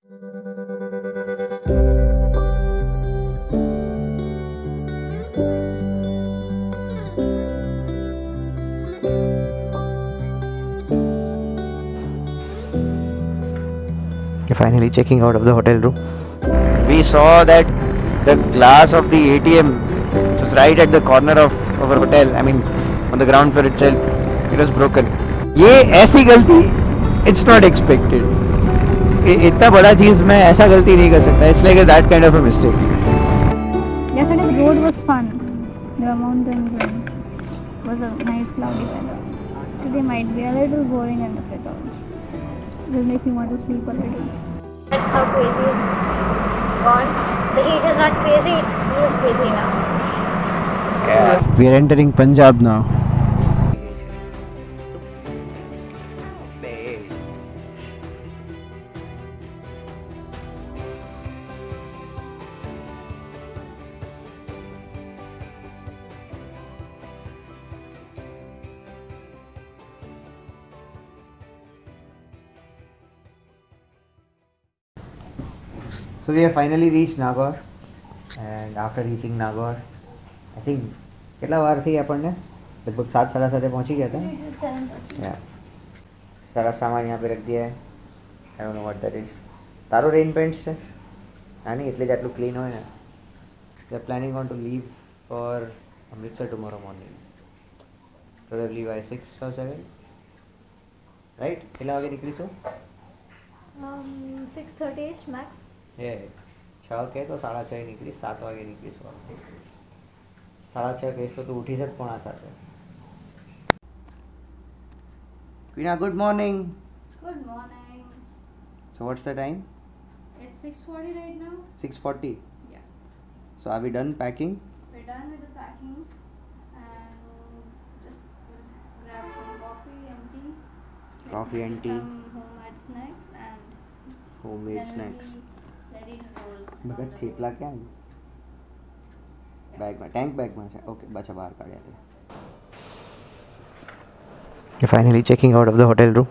Finally checking out of the hotel room. We saw that the glass of the ATM was right at the corner of our hotel. I mean, on the ground floor itself, it was broken. ये ऐसी गलती, it's not expected. इतना बड़ा चीज मैं ऐसा गलती नहीं कर सकता. It's like that kind of a mistake. Yesterday the road was fun. There were mountains and it was a nice cloudy weather. Today might be a little boring and difficult. It will make me want to sleep a little. That's how crazy it's gone. The heat is not crazy, it's just crazy now. Yeah. We are entering Punjab now. So we have finally reached Nagaur, and after reaching Nagaur, I think कितना बार थी अपन ने लगभग 7-7:30 पहुँच ही गया था. या सारा सामान यहाँ पे रख दिया है. I don't know what that is. Taro rain paints है नहीं એટલે જ આટલું ક્લીન હોય ને. They are planning on to leave for Amritsar tomorrow morning, probably by 6 or 7, right? કેટલા વાગે નીકળીશું? 6:30ish max. 6 के तो 6:30 निकली. 7 वागे निकली. 6:30 कहीશ तो उठी જ 6:45. Quina, good morning. Good morning. So what's the time? It's 6:40 right now. 6:40. Yeah. So are we done packing? We're done with the packing and just grab some coffee and tea. Coffee and tea. Some homemade snacks and Homemade then snacks. we'll be ready to roll. બગત thepla ક્યાં બેગમાં? Tank બેગમાં છે. Okay, પાછા બહાર કાઢ્યા છે. Finally checking out of the hotel room.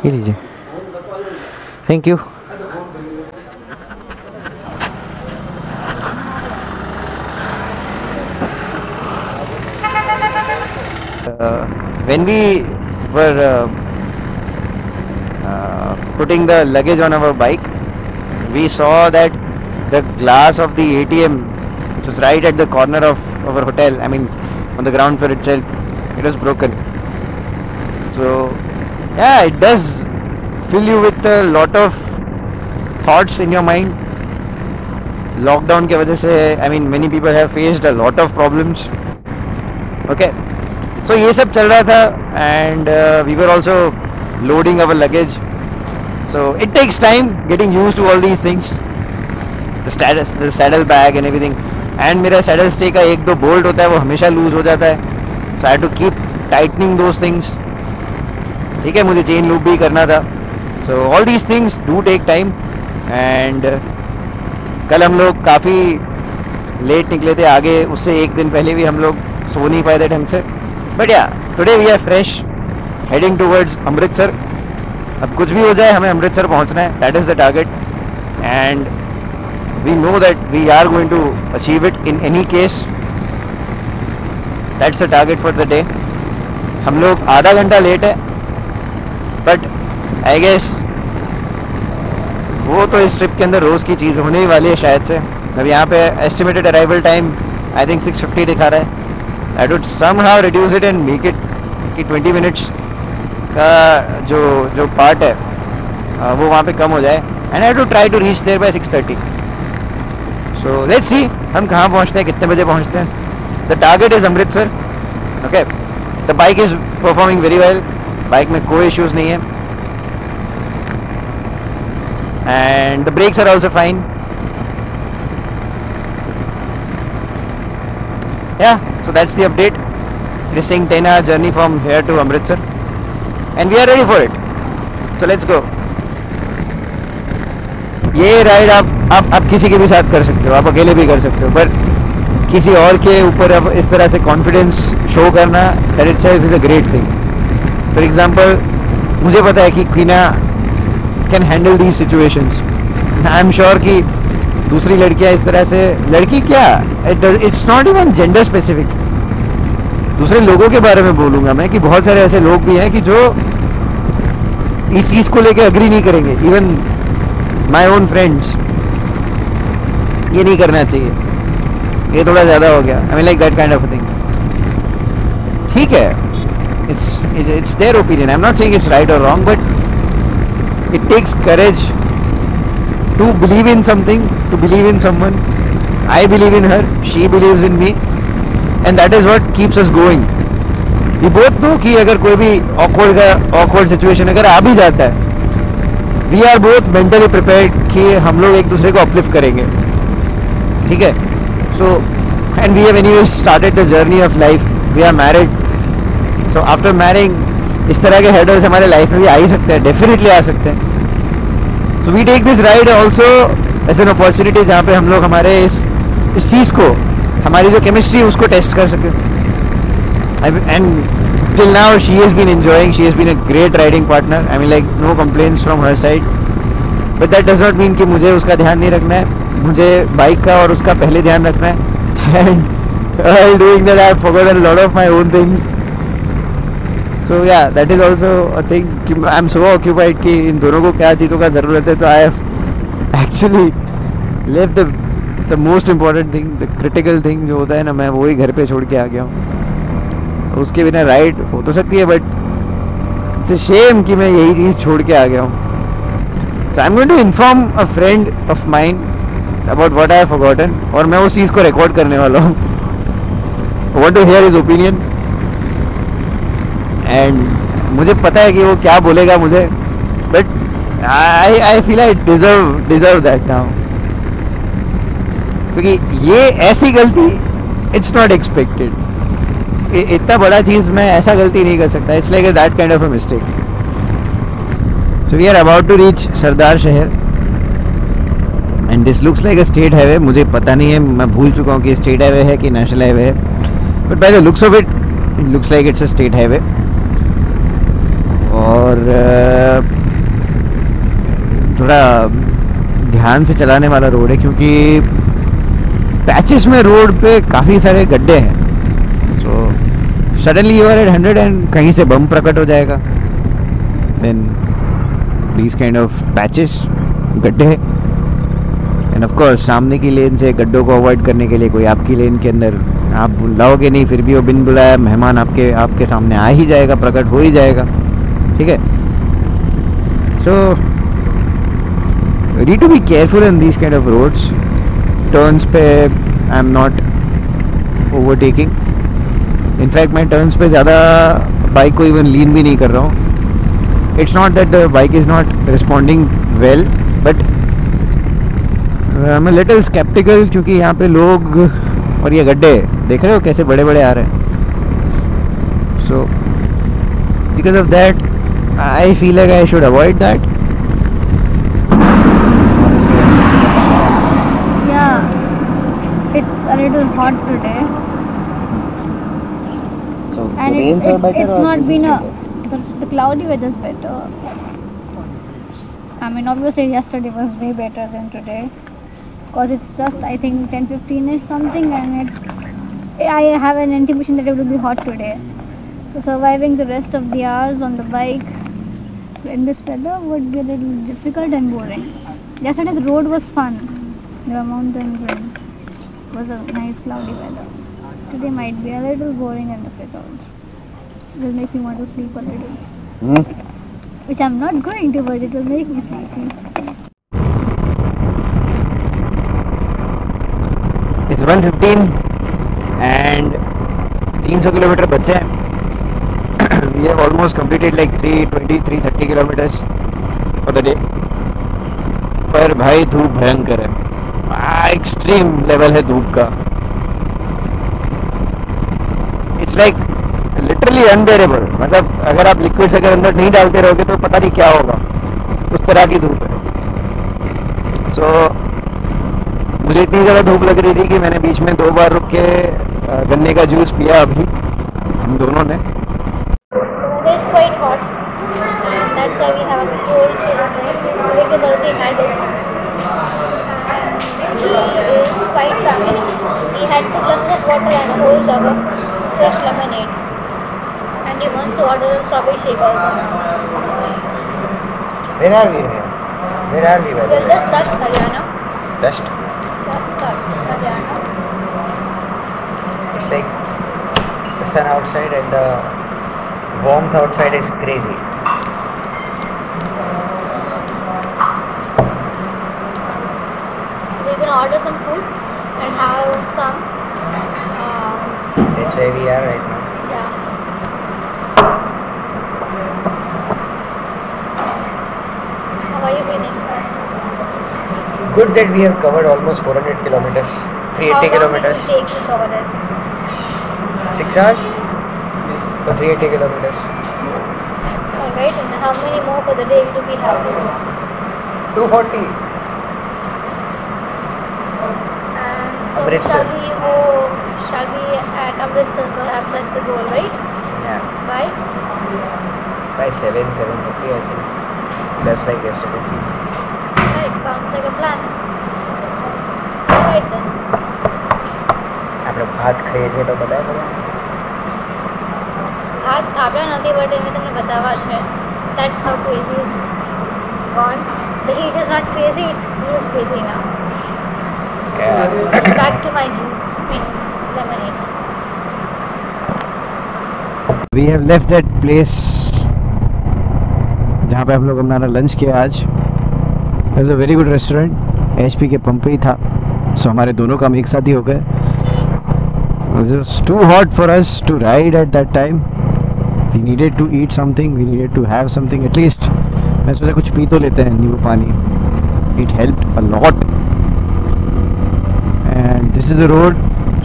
ये लीजिए. Thank you. When we were putting the luggage on our bike, we saw that the glass of the ATM, which was right at the corner of our hotel, I mean on the ground floor itself, it was broken. So yeah, it does fill you with a lot of thoughts in your mind. Lockdown के वजह से, I mean many people have faced a lot of problems. Okay. So ये सब चल रहा था and we were also loading our luggage. So it takes time getting used to all these things. The saddle bag and everything. And मेरा saddle stay का 1-2 bolt होता है, वो हमेशा लूज हो जाता है. So I had to keep tightening those things. ठीक है, मुझे chain loop भी करना था. So all these things do take time. And कल हम लोग काफ़ी लेट निकले थे. आगे उससे एक दिन पहले भी हम लोग सो नहीं पाए थे ढंग से. But yeah, today we are fresh, heading towards Amritsar. अब कुछ भी हो जाए हमें अमृतसर पहुंचना है. That is the target, and we know that we are going to achieve it in any case. That's the target for the day. हम लोग आधा घंटा लेट है, but I guess वो तो इस ट्रिप के अंदर रोज़ की चीज़ होने ही वाली है शायद से. अब यहाँ पे estimated arrival time I think 6:50 दिखा रहा है. I would somehow reduce it and make it कि 20 minutes का जो पार्ट है वो वहाँ पे कम हो जाए. And I have to try to reach there by 6:30. So let's see हम कहाँ पहुँचते हैं, कितने बजे पहुँचते हैं. The target is Amritsar. Okay. The bike is performing very well. Bike में कोई issues नहीं है. And the brakes are also fine. Yeah, so that's the update. It is saying 10-hour journey from here to Amritsar, and we are ready for it. So let's go. ये ride आप किसी के भी साथ कर सकते हो, आप अकेले भी कर सकते हो, पर किसी और के ऊपर अब इस तरह से कॉन्फिडेंस शो करना, that itself is a great thing. For example, मुझे पता है कि Queena can handle these situations. I am sure कि दूसरी लड़कियां इस तरह से, लड़की क्या, it's not even gender specific, दूसरे लोगों के बारे में बोलूँगा मैं कि बहुत सारे ऐसे लोग भी हैं कि जो इस चीज़ को लेके अग्री नहीं करेंगे. इवन माई ओन फ्रेंड्स, ये नहीं करना चाहिए, ये थोड़ा ज़्यादा हो गया. I mean like that kind of thing. ठीक है, it's their opinion. I'm not saying it's right or wrong, but it takes courage to believe in something, to believe in someone. I believe in her, she believes in me, and that is what keeps us going. We both know कि अगर कोई भी awkward situation अगर आ भी जाता है, we are both mentally prepared कि हम लोग एक दूसरे को uplift करेंगे. ठीक है? So, and we have anyway started the journey of life. We are married. So after marrying, इस तरह के hurdles हमारे लाइफ में भी आ ही सकते हैं, डेफिनेटली आ सकते हैं. So we take this ride also as an opportunity जहाँ पे हम लोग हमारे इस चीज़ को, हमारी जो केमिस्ट्री है उसको टेस्ट कर सकें. And till now she has been enjoying, she has been a great riding partner. I mean like no complaints from her side. But that does not mean कि मुझे उसका ध्यान नहीं रखना है, मुझे बाइक का और उसका पहले ध्यान रखना है. And while doing that I have forgotten a lot of my own things. So yeah, that is also a thing. I am so occupied कि इन दोनों को क्या चीज़ों का ज़रूरत है, तो I have actually left the most important thing, the critical thing जो होता है ना, मैं वही घर पे छोड़ के आ गया हूँ. उसके बिना राइड हो तो सकती है, बट इट्स अ शेम कि मैं यही चीज़ छोड़ के आ गया हूँ. So I am going to inform a friend of mine about what I have forgotten, और मैं उस चीज़ को रिकॉर्ड करने वाला हूँ. Want to hear his opinion, and मुझे पता है कि वो क्या बोलेगा मुझे, but I feel I deserve that now, क्योंकि ये ऐसी गलती इट्स नॉट एक्सपेक्टेड. इतना बड़ा चीज़ मैं ऐसा गलती नहीं कर सकता. It's like that kind of a mistake. So we are about to reach Sardarshahar, and this looks like a state highway. मुझे पता नहीं है, मैं भूल चुका हूँ कि स्टेट हाईवे है कि नेशनल हाईवे है, but by the looks of it looks like it's a state highway. और थोड़ा ध्यान से चलाने वाला रोड है, क्योंकि पैचेस में रोड पे काफ़ी सारे गड्ढे हैं. So suddenly you are at 100 and कहीं से बम प्रकट हो जाएगा. Then these kind of patches, गड्ढे, एंड ऑफ कोर्स सामने की लेन से गड्ढों को अवॉइड करने के लिए कोई आपकी लेन के अंदर, आप बुलाओगे नहीं फिर भी वो बिन बुलाया मेहमान आपके सामने आ ही जाएगा, प्रकट हो ही जाएगा. ठीक है? So we need to be careful in these kind of roads. Turns पे I am not overtaking. In fact मैं टर्न्स पे ज़्यादा बाइक को इवन लीन भी नहीं कर रहा हूँ. It's not that the bike is not responding well, but I am a little sceptical, क्योंकि यहाँ पे लोग और ये गड्ढे देख रहे हो कैसे बड़े बड़े आ रहे हैं. So because of that I feel like I should avoid that. It's a little hot today, So and it's not been the cloudy weather is better. I mean, obviously yesterday was way better than today, because it's just I think 10:15 or something, and I have an intuition that it will be hot today. So surviving the rest of the hours on the bike in this weather would be a little difficult and boring. Yesterday the road was fun. There were mountains and it was a nice cloudy weather. Today might be a little boring and difficult. It will make me want to sleep a little. Which I'm not going to, but it will make me sleepy. It's 1:15 and 300 kilometre बचे हैं. We have almost completed like 330 kilometers for the day. पर भाई धूप भयंकर है, extreme level है धूप का. It's like literally unbearable. मतलब अगर आप लिक्विड्स अगर अंदर नहीं डालते रहोगे तो पता नहीं क्या होगा, उस तरह की धूप है. सो मुझे इतनी ज़्यादा भूख लग रही थी कि मैंने बीच में 2 बार रुक के गन्ने का जूस पिया अभी हम दोनों ने. It is quite hot, and that's why we have a cold chilled drink because already had it. And he is quite famished. He had 2 glasses of water and a whole jug of fresh lemonade. And he wants to order a strawberry shake also. Where are we? Where are we? We have just touched Haryana. Dust. Just touched Haryana. It's like the sun outside and the warmth outside is crazy. We're gonna order some food and have some. That's where we are right now. Yeah. How are you feeling? Good that we have covered almost 400 kilometers, 380 kilometers. How long did it take to cover it? 6 hours for 380 kilometers. Alright, and how many more for the day do we have? 240. And so Amritsar. shall we at Amritsar perhaps that's the goal, right? Yeah. By? By 7:30 I think. Just like yesterday. Right, sounds like a plan. Alright then. આપણે ભાત ખાઈએ છીએ તો બતાય તમે. ભાત આવ્યા નથી બટ એને તમને બતાવવા છે. That's how crazy it's gone. The heat is not crazy, it's just crazy now. Back to my juice, lemonade. We have left that place जहाँ पे हम लोग हमारा लंच किया आज. It was a very good restaurant. HP के pump पे ही था. So हमारे दोनों काम एक साथ ही हो गए. It was just too hot for us to ride at that time. We needed to eat something. We needed to have something at least. मैं सोचा कुछ पी तो लेते हैं नींबू पानी. It helped a lot. And this is a road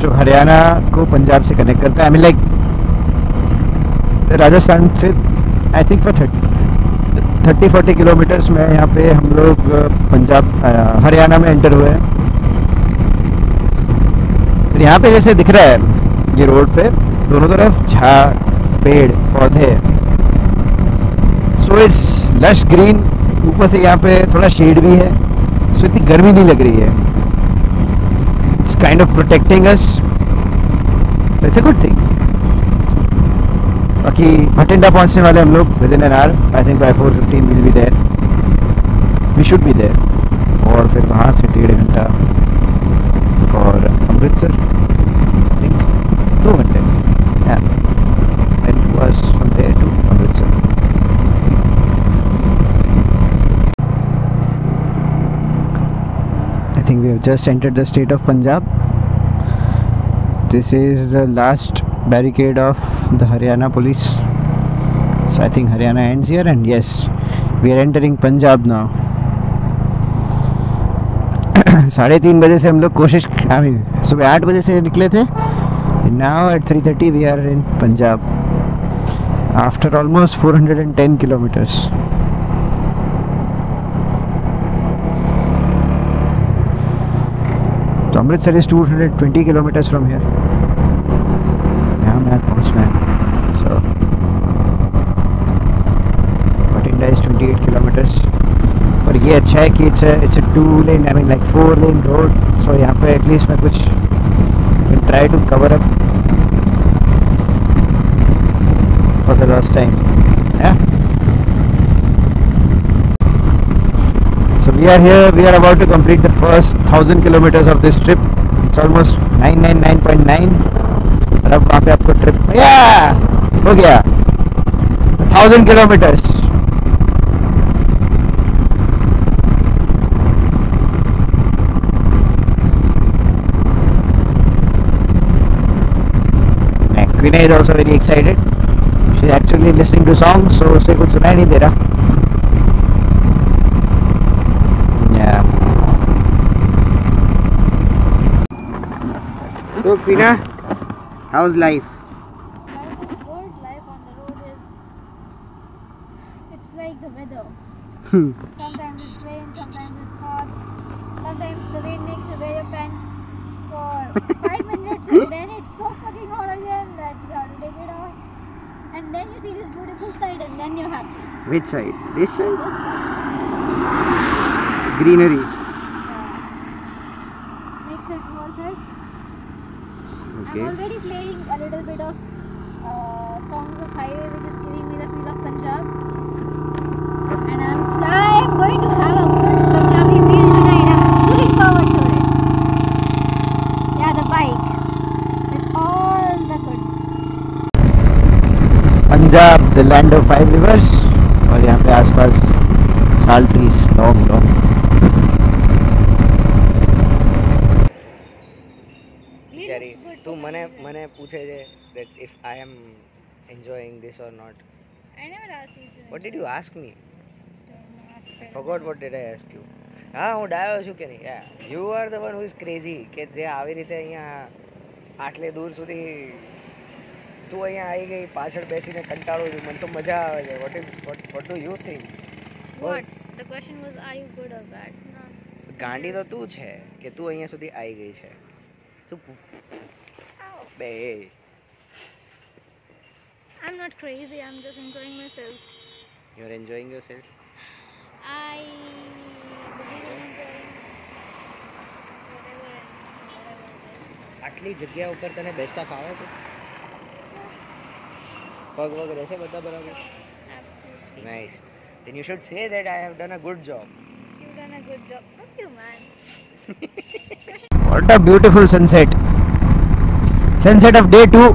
जो हरियाणा को पंजाब से कनेक्ट करता है. I mean like राजस्थान से I think for 30-40 किलोमीटर्स में यहाँ पे हम लोग पंजाब हरियाणा में एंटर हुए हैं. फिर यहाँ पे जैसे दिख रहा है ये रोड पे दोनों तरफ झाड़ पेड़ पौधे. So it's lush green. ऊपर से यहाँ पे थोड़ा शेड भी है. सो इतनी गर्मी नहीं लग रही है. It's kind of protecting us. It's a good thing. बाकी भटिंडा पहुंचने वाले हम लोग within an hour. I think by 4:15 will be there. We should be there. और फिर वहाँ से 1.5 घंटा फॉर अमृतसर. आई थिंक 2 घंटे. And was from there to Amritsar. I think we have just entered the state of Punjab. This is the last barricade of the Haryana police. So I think Haryana ends here, and yes, we are entering Punjab now. 3:30 बजे से हम लोग कोशिश सुबह 8 बजे से निकले थे. Now at 3:30 we are in Punjab after almost 410 kilometers. So Amritsar is 220 kilometers from here. यहाँ मैं पहुँचना है. So Bhatinda is 28 kilometers. पर ये अच्छा है कि it's a 2-lane, I mean like 4-lane road. So यहाँ पे at least मैं कुछ will try to cover up for the last time. Yeah. So we are here. We are about to complete the first 1,000 kilometers of this trip. It's almost 999.9. और अब वहाँ पे आपको trip हो गया 1,000 kilometers. Vinay is also very excited. She's actually listening to songs, so उसे कुछ सुनाई नहीं दे रहा. Yeah. So Pina, how's life? Life is good. Life on the road is. It's like the weather. Sometimes it's rain, sometimes it's hot. Sometimes the rain makes you wear your pants. then you're happy. Which side? This side? This side. Greenery. Makes it worth it. Okay. I'm already playing a little bit of songs of highway, which is giving me the feel of Punjab. And I'm going to have a good Punjabi meal tonight. I'm looking forward to it. Yeah, the bike. It's all the goods. Punjab, the land of 5 rivers. और यहाँ पे आसपास साल trees long long. Jerry, तू मने पूछे जे that if I am enjoying this or not. I never asked you. What did you ask me? I forgot what did I ask you. હા હું ડાયો છું કે નહીં? Yeah, you are the one who is crazy કે જે આવી રીતે અહીંયા આટલે દૂર સુધી તું અહીંયા આવી ગઈ પાછળ બેસીને કંટાળું છું મને તો મજા આવે છે. What do you think? What? The question was, are you good or bad? No. ગાંડી તો તું છે કે તું અહીંયા સુધી આવી ગઈ છે. તું બે I'm not crazy. I'm just enjoying myself. you are enjoying yourself. I believe in enjoying whatever it is. આટલી જગ્યા ઉપર તને બેસતા ફાવે છે? પગ વગ રહેશે બધા બરાબર? Absolutely. Nice. Then you should say that I have done a good job. You've done a good job. Not you, man. What a beautiful sunset. Sunset of day 2.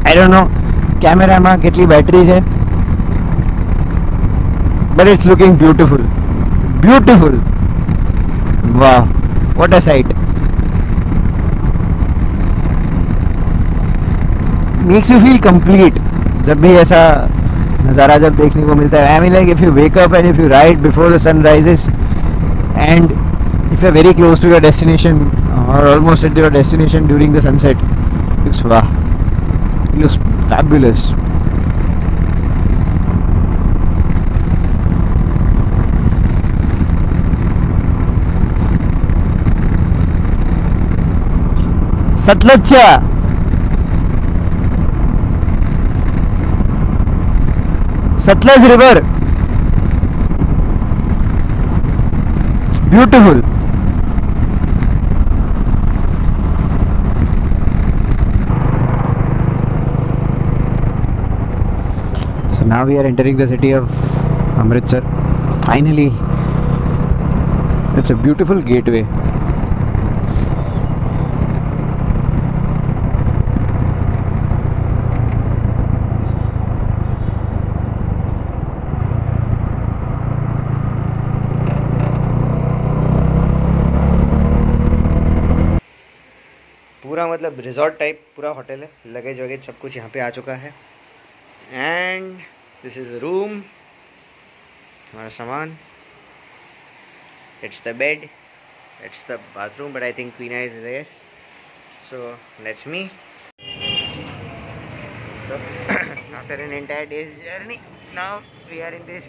I don't know કેમેરામાં કેટલી battery છે, but it's looking beautiful. Beautiful. Wow, what a sight. Makes you feel complete जब भी ऐसा नज़ारा जब देखने को मिलता है. I mean, like if you wake up and if you ride before the sun rises and if you're very close to your destination or almost at your destination during the sunset, looks wow, it looks fabulous. Satluj, Satluj river, it's beautiful. So now we are entering the city of Amritsar. Finally, it's a beautiful gateway. पूरा मतलब resort type पूरा hotel है. Luggage वगैज सब कुछ यहाँ पे आ चुका है. And this is room. हमारा सामान. It's the bed. It's the bathroom but I think Queena is there. So let's me. So after an entire day's journey, now we are in this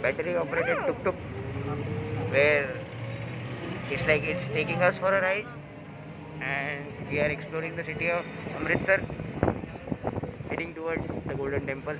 battery operated tuk-tuk where it's like it's taking us for a ride. And we are exploring the city of Amritsar, heading towards the Golden Temple.